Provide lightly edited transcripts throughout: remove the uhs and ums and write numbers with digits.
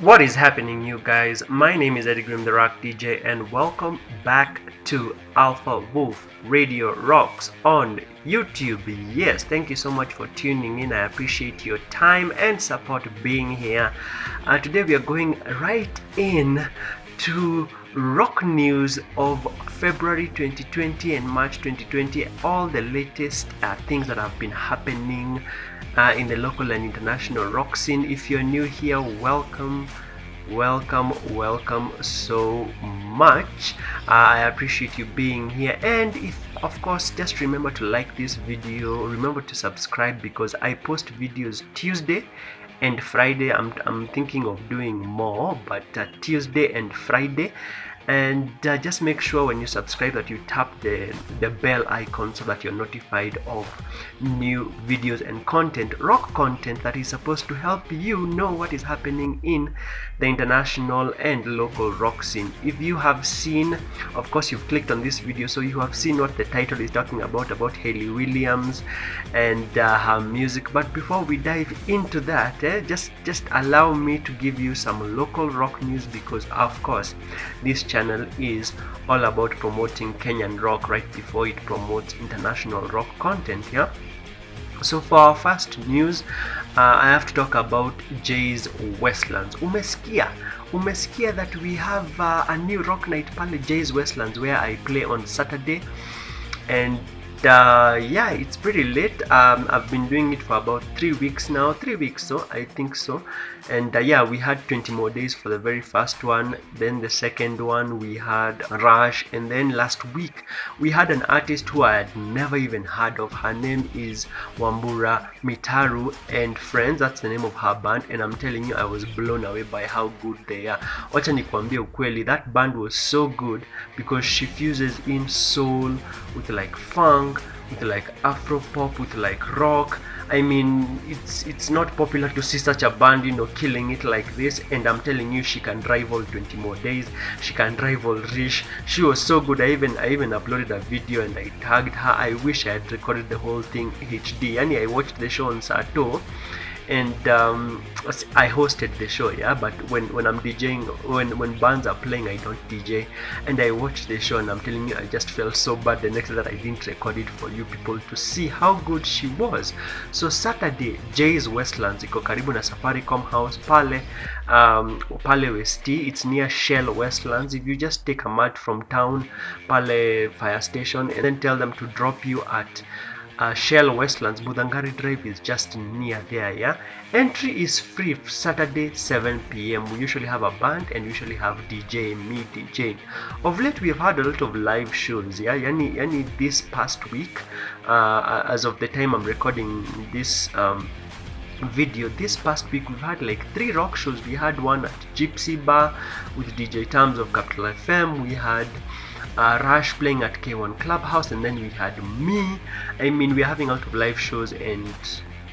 What is happening, you guys? My name is Edygrim the Rock DJ, and welcome back to Alpha Wolf Radio Rocks on YouTube. Yes, thank you so much for tuning in. I appreciate your time and support being here. Today we are going right in to rock news of February 2020 and March 2020, all the latest things that have been happening in the local and international rock scene. If you're new here, welcome so much. I appreciate you being here, and if of course just remember to like this video, remember to subscribe, because I post videos Tuesday and Friday. I'm thinking of doing more, but Tuesday and Friday. And just make sure when you subscribe that you tap the bell icon so that you're notified of new videos and content, rock content that is supposed to help you know what is happening in the international and local rock scene. If you have seen, of course you've clicked on this video, so you have seen what the title is talking about Hayley Williams and her music. But before we dive into that, just allow me to give you some local rock news, because of course this channel is all about promoting Kenyan rock right before it promotes international rock content. Yeah, so for our first news, I have to talk about Jay's Westlands. Umesikia that we have a new rock night pale Jay's Westlands, where I play on Saturday, and yeah, it's pretty late. I've been doing it for about 3 weeks now, 3 weeks, so I think so. And yeah, we had 20 more days for the very first one. Then the second one we had Rush, and then last week we had an artist who I had never even heard of. Her name is Wambura Mitaru and Friends. That's the name of her band, and I'm telling you, I was blown away by how good they are. Wacha nikwambie ukweli, that band was so good because she fuses in soul with like funk, with like afro pop, with like rock. I mean, it's not popular to see such a band, killing it like this. And I'm telling you, she can rival 20 more days. She can rival Rish. She was so good. I even uploaded a video and I tagged her. I wish I had recorded the whole thing HD. And I watched the show on Sato, and I hosted the show, yeah, but when I'm DJing, when bands are playing, I don't DJ. And I watched the show, and I'm telling you, I just felt so bad the next day that I didn't record it for you people to see how good she was. So Saturday, Jay's Westlands iko karibu na Safaricom House pale Westi. It's near Shell Westlands. If you just take a mat from town pale fire station, and then tell them to drop you at Shell Westlands, Budangari Drive is just near there. Yeah, entry is free Saturday 7 p.m. We usually have a band and usually have me DJ. Of late we have had a lot of live shows. Yeah, yani this past week, as of the time I'm recording this video, this past week we've had like 3 rock shows. We had one at Gypsy Bar with DJ Terms of Capital FM. We had Rush playing at K1 Clubhouse, and then we had me. I mean, we're having a lot of live shows, and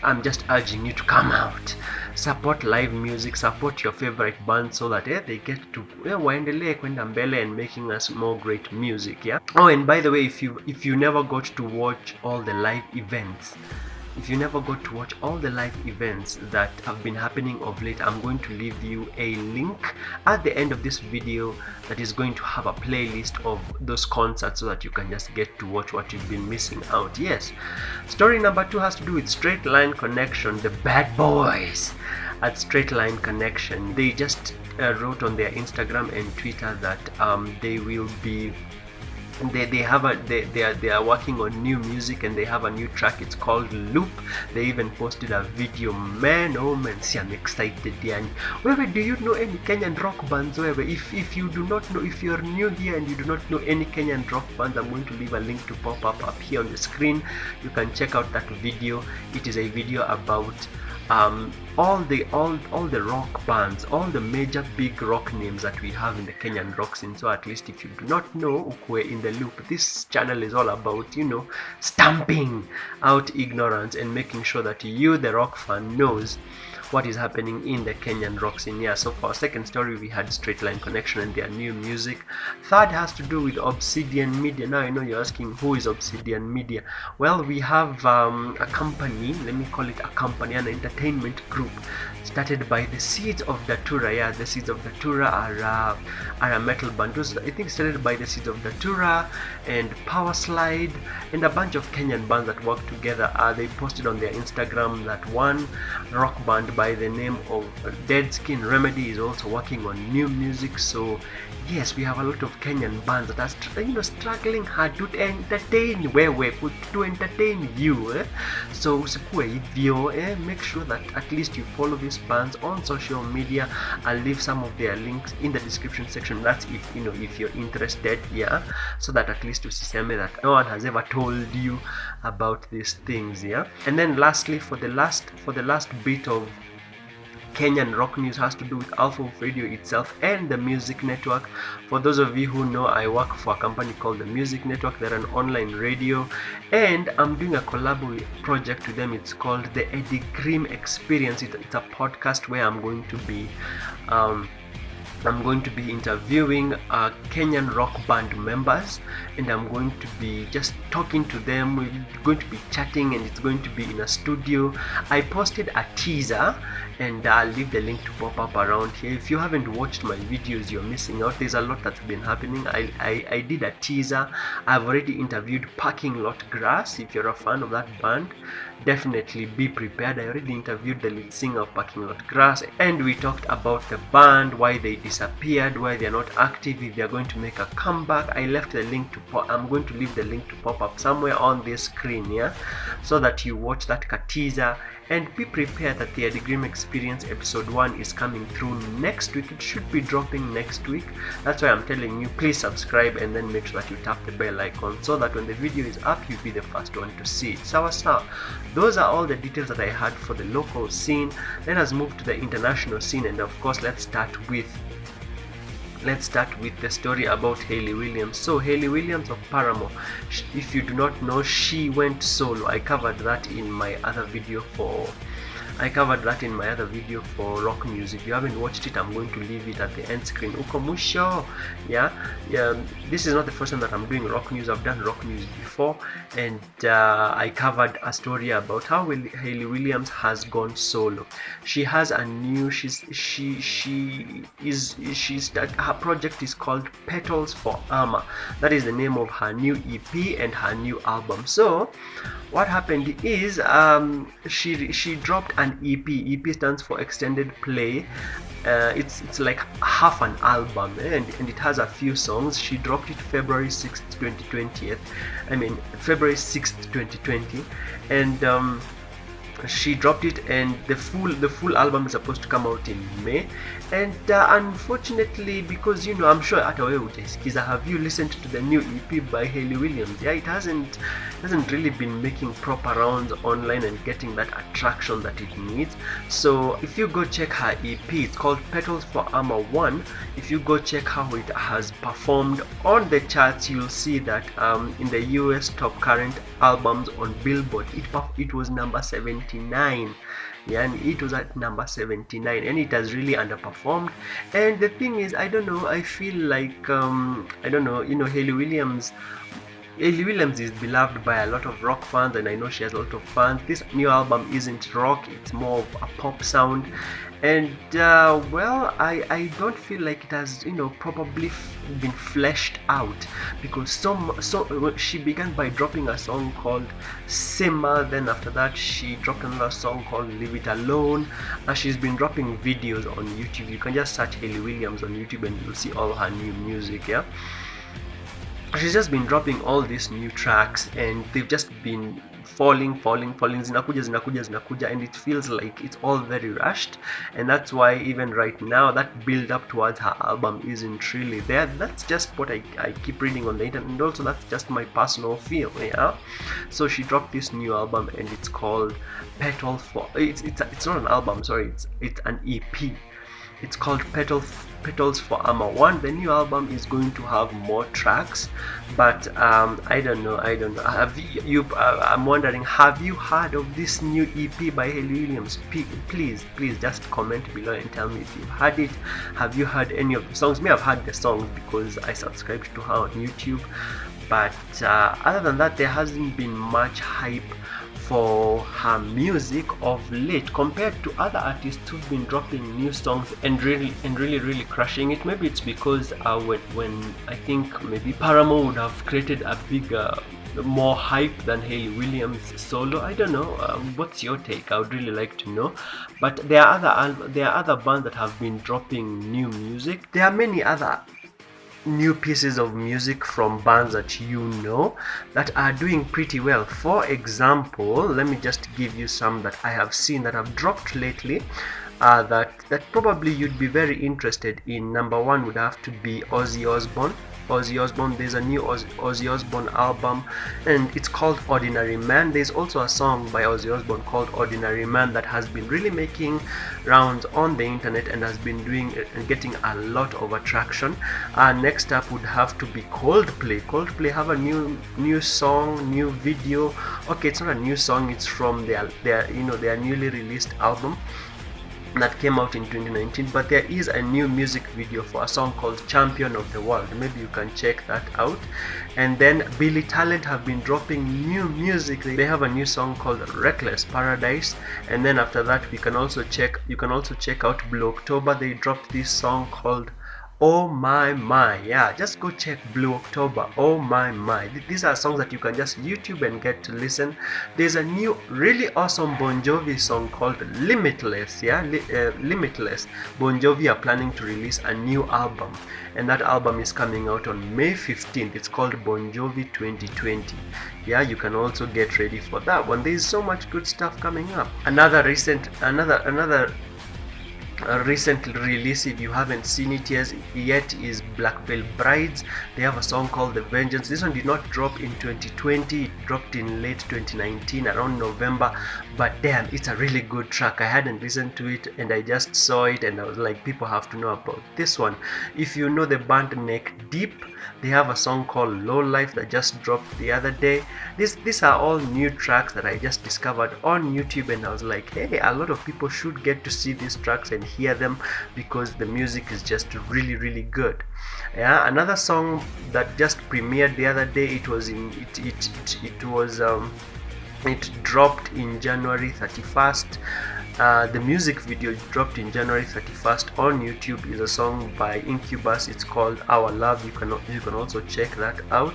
I'm just urging you to come out, support live music, support your favorite band, so that they get to waendelee kwenda mbele and making us more great music. Yeah. Oh, and by the way, if you never got to watch all the live events, that have been happening of late, I'm going to leave you a link at the end of this video that is going to have a playlist of those concerts, so that you can just get to watch what you've been missing out. Yes. Story number 2 has to do with Straight Line Connection. The bad boys at Straight Line Connection, they just wrote on their Instagram and Twitter that they will be they are working on new music, and they have a new track. It's called Loop. They even posted a video. Man, oh man, see, I'm excited. Yani, do you know any Kenyan rock bands? If you do not know, if you're new here and you do not know any Kenyan rock bands, I'm going to leave a link to pop up here on the screen. You can check out that video. It is a video about all the rock bands, all the major big rock names that we have in the Kenyan rock scene. So at least if you do not know, ukwe in the loop. This channel is all about, stamping out ignorance and making sure that you, the rock fan, knows what is happening in the Kenyan rock scene. Yeah, so for our second story, we had Straight Line Connection and their new music. Third has to do with Obsidian Media. Now, I know you're asking, who is Obsidian Media? Well, we have a company, let me call it a company, an entertainment group started by the Seeds of Datura. Yeah, the Seeds of Datura are a metal band. It was, I think, started by the Seeds of Datura and Power Slide and a bunch of Kenyan bands that work together. They posted on their Instagram that one rock band by the name of Dead Skin Remedy is also working on new music. So yes, we have a lot of Kenyan bands that are struggling hard to entertain to entertain you. So usikuwe hivyo, make sure that at least you follow these bands on social media. I'll leave some of their links in the description section. That's if you're interested, yeah, so that at least usiseme that no one has ever told you about these things, yeah. And then lastly, for the last bit of Kenyan rock news has to do with Alpha Wolf Radio itself and the Music Network. For those of you who know, I work for a company called the Music Network. They're an online radio, and I'm doing a collab project with them. It's called the Edygrim Experience. It's a podcast where I'm going to be interviewing Kenyan rock band members, and I'm going to be just talking to them. We're going to be chatting, and it's going to be in a studio. I posted a teaser, and I'll leave the link to pop up around here. If you haven't watched my videos, you're missing out. There's a lot that's been happening. I did a teaser. I've already interviewed Parking Lot Grass. If you're a fan of that band, definitely be prepared. I already interviewed the lead singer of Parking Lot Grass, and we talked about the band, why they disappeared, why they're not active, if they're going to make a comeback. I'm going to leave the link to pop up somewhere on this screen, yeah, so that you watch that teaser. And be prepared that the Edygrim Experience episode 1 is coming through next week. It should be dropping next week. That's why I'm telling you, please subscribe and then make sure that you tap the bell icon so that when the video is up, you'll be the first one to see it. So those are all the details that I had for the local scene. Let us move to the international scene, and of course, let's start with the story about Hayley Williams. So Hayley Williams of Paramore, if you do not know, she went solo. I covered that in my other video for rock news. If you haven't watched it, I'm going to leave it at the end screen. Uko mwisho. Yeah. This is not the first time that I'm doing rock news. I've done rock news before, and I covered a story about how Hayley Williams has gone solo. She has a new. Her project is called Petals for Armor. That is the name of her new EP and her new album. So what happened is she dropped an EP. EP stands for extended play. It's like half an album, and it has a few songs. She dropped it February 6th, 2020. February 6th, 2020, and she dropped it, and the full album is supposed to come out in May. And unfortunately, because I'm sure hata wewe utaisikiza, have you listened to the new EP by Hayley Williams? Yeah, it hasn't really been making proper rounds online and getting that attraction that it needs. So if you go check her EP, it's called Petals for Armor 1. If you go check how it has performed on the charts, you'll see that in the US top current albums on Billboard, it was number 79. Yeah, and it was at number 79, and it has really underperformed. And the thing is, I don't know, I feel like Hayley Williams is beloved by a lot of rock fans, and I know she has a lot of fans. This new album isn't rock, it's more of a pop sound, and I don't feel like it has probably been fleshed out, because so she began by dropping a song called Simmer, then after that she dropped another song called Leave It Alone. She's been dropping videos on YouTube. You can just search Hayley Williams on YouTube and you'll see all her new music. Yeah, she's just been dropping all these new tracks, and they've just been falling, zinakuja, and it feels like it's all very rushed. And that's why even right now that build up towards her album isn't really there. That's just what I keep reading on the internet, and also that's just my personal feel. Yeah, so she dropped this new album, and it's called Petals for it's not an album, sorry, it's an EP. It's called Petals for Armor 1. The new album is going to have more tracks, but I don't know. Have you I'm wondering, have you heard of this new EP by Hayley Williams? Please just comment below and tell me if you've heard it. Have you heard any of the songs? Me, I've heard the songs because I subscribed to her on YouTube, but other than that, there hasn't been much hype for her music of late compared to other artists who've been dropping new songs and really crushing it. Maybe it's because when I think maybe Paramore would have created a bigger, more hype than Hayley Williams solo. I don't know. What's your take? I would really like to know. But there are other bands that have been dropping new music. There are many other new pieces of music from bands that you know that are doing pretty well. For example, let me just give you some that I have seen that have dropped lately, that probably you'd be very interested in. Number one would have to be Ozzy Osbourne. There's a new Ozzy Osbourne album, and it's called Ordinary Man. There's also a song by Ozzy Osbourne called Ordinary Man that has been really making rounds on the internet and has been getting a lot of attraction. Next up would have to be Coldplay have a new song, new video. Okay, it's not a new song, it's from their newly released album that came out in 2019, but there is a new music video for a song called Champion of the World. Maybe you can check that out. And then Billy Talent have been dropping new music. They have a new song called Reckless Paradise. And then after that, you can also check out Blue October. They dropped this song called Oh My. Yeah, just go check Blue October, Oh My. These are songs that you can just YouTube and get to listen. There's a new really awesome Bon Jovi song called Limitless. Yeah, Limitless. Bon Jovi are planning to release a new album, and that album is coming out on May 15th. It's called Bon Jovi 2020. Yeah, you can also get ready for that one. There's so much good stuff coming up. Another recent release, if you haven't seen it yet, is Black Veil Brides. They have a song called The Vengeance. This one did not drop in 2020, it dropped in late 2019 around November, but damn, it's a really good track. I hadn't listened to it and I just saw it and I was like, people have to know about this one. If you know the band Neck Deep, they have a song called Low Life that just dropped the other day. These are all new tracks that I just discovered on YouTube, and I was like, hey, a lot of people should get to see these tracks and hear them because the music is just really good. Yeah, another song that just premiered the other day, it dropped in January 31st. The music video dropped in January 31st on YouTube. Is a song by Incubus. It's called Our Love. You can also check that out.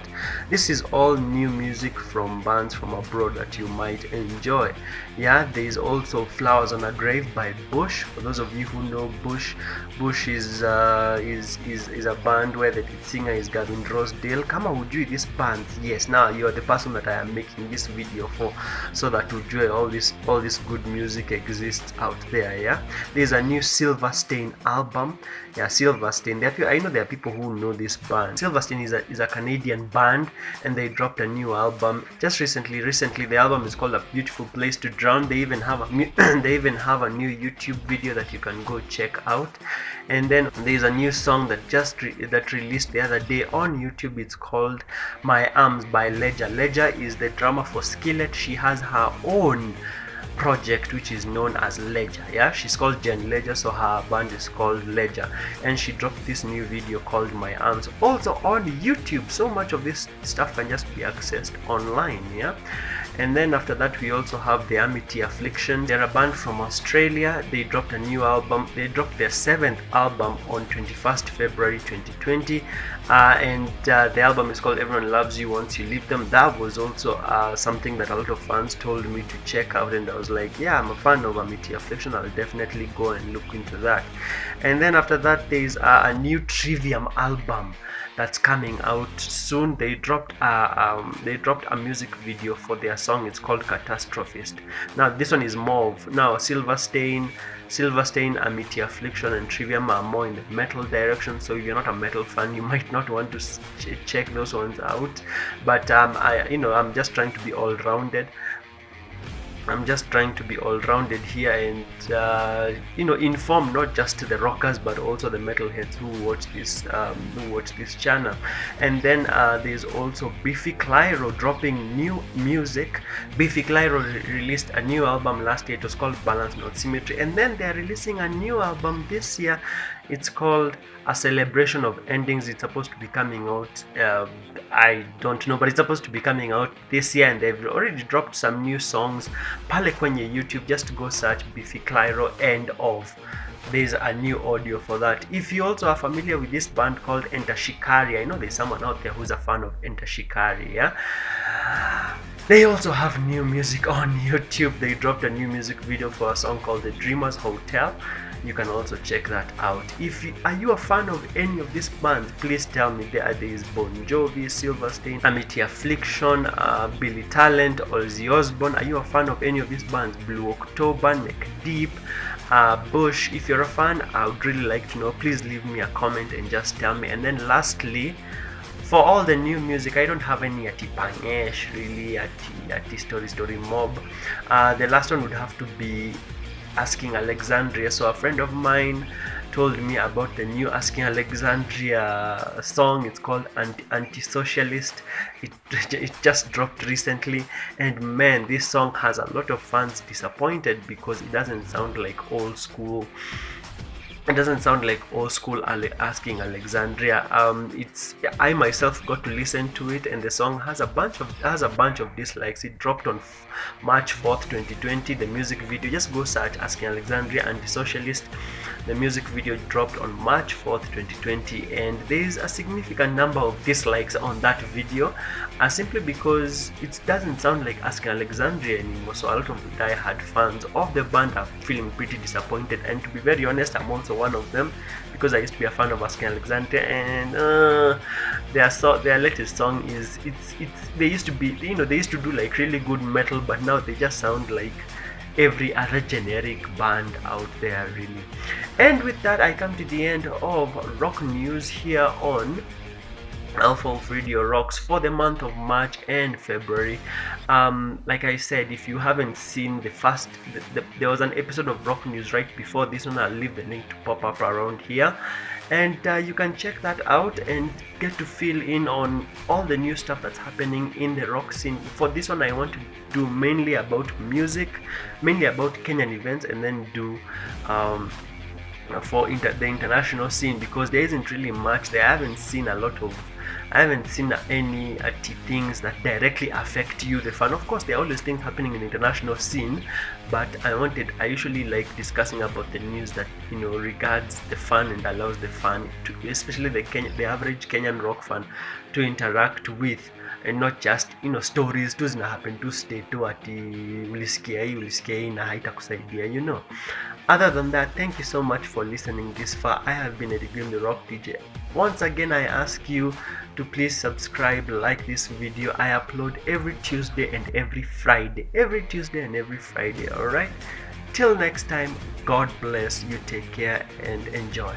This is all new music from bands from abroad that you might enjoy. Yeah, there is also Flowers on a Grave by Bush. For those of you who know Bush is a band where the lead singer is Gavin Rossdale. Kama hujui this band, yes, now you are the person that I am making this video for, so that hujue all this good music exists out there. Yeah, there's a new Silverstein album. Yeah, Silverstein. I know there are people who know this band. Silverstein is a Canadian band, and they dropped a new album just recently. The album is called A Beautiful Place to Drown. They even have a new YouTube video that you can go check out. And then there's a new song that released the other day on YouTube. It's called My Arms by Ledger. Ledger is the drummer for Skillet. She has her own project which is known as Ledger. Yeah, she's called Jen Ledger, so her band is called Ledger, and she dropped this new video called My Arms also on YouTube. So much of this stuff can just be accessed online. Yeah. And then after that, we also have the Amity Affliction. They're a band from Australia. They dropped a new album. They dropped their 7th album on 21st February 2020, and the album is called Everyone Loves You Once You Leave Them. That was also something that a lot of fans told me to check out, and I was like, yeah, I'm a fan of Amity Affliction. I'll definitely go and look into that. And then after that, there's a new Trivium album that's coming out soon. They dropped a music video for their song. It's called Catastrophist. Now this one is more of, now Silverstein, Amity Affliction, and Trivium are more in the metal direction. So if you're not a metal fan, you might not want to check those ones out. But I'm just trying to be all-rounded. I'm just trying to be all-rounded here and inform not just the rockers but also the metalheads who watch this channel. And then there's also Biffy Clyro dropping new music. Biffy Clyro released a new album last year. It was called Balance Not Symmetry, and then they're releasing a new album this year. It's called A Celebration of Endings. It's supposed to be coming out, I don't know, but it's supposed to be coming out this year, and they've already dropped some new songs. Pale kwenye YouTube, just go search Biffy Clyro End Of. There's a new audio for that. If you also are familiar with this band called Enter Shikari, I know there's someone out there who's a fan of Enter Shikari, yeah? They also have new music on YouTube. They dropped a new music video for a song called The Dreamers Hotel. You can also check that out. Are you a fan of any of these bands? Please tell me. There is Bon Jovi, Silverstein, Amity Affliction, Billy Talent, Ozzy Osbourne. Are you a fan of any of these bands? Blue October, Neck Deep, Bush. If you're a fan, I would really like to know. Please leave me a comment and just tell me. And then lastly, for all the new music, I don't have any ati Pangesh, really, ati Story Mob. The last one would have to be Asking Alexandria. So a friend of mine told me about the new Asking Alexandria song. It's called Anti-Socialist. It just dropped recently, and man, this song has a lot of fans disappointed because it doesn't sound like old school. It doesn't sound like old school Asking Alexandria. I myself got to listen to it, and the song has a bunch of dislikes. It dropped on March 4th, 2020. The music video, just go search Asking Alexandria Anti-Socialist. The music video dropped on March 4th, 2020, and there is a significant number of dislikes on that video, simply because it doesn't sound like Asking Alexandria anymore. So a lot of the die-hard fans of the band are feeling pretty disappointed, and to be very honest, I'm also one of them, because I used to be a fan of Asking Alexandria, and their latest song is they used to do like really good metal, but now they just sound like every other generic band out there, really. And with that, I come to the end of rock news here on Alpha of Radio Rocks for the month of March and February. Like I said, if you haven't seen there was an episode of Rock News right before this one. I'll leave the link to pop up around here, and you can check that out and get to fill in on all the new stuff that's happening in the rock scene. For this one, I want to do mainly about music, mainly about Kenyan events, and then do for the international scene, because there isn't really much there. I haven't seen any things that directly affect you, the fan. Of course, there are always things happening in the international scene, but I usually like discussing about the news that regards the fan and allows the fan to, especially the average Kenyan rock fan, to interact with, and not just stories tu zinahappen tu stay tu ati ulisikia hii na haitakusaidia. Other than that, thank you so much for listening this far. I have been Edygrim, the Rock DJ. Once again, I ask you to please subscribe, like this video. I upload every Tuesday and every Friday. Alright? Till next time, God bless you, take care and enjoy.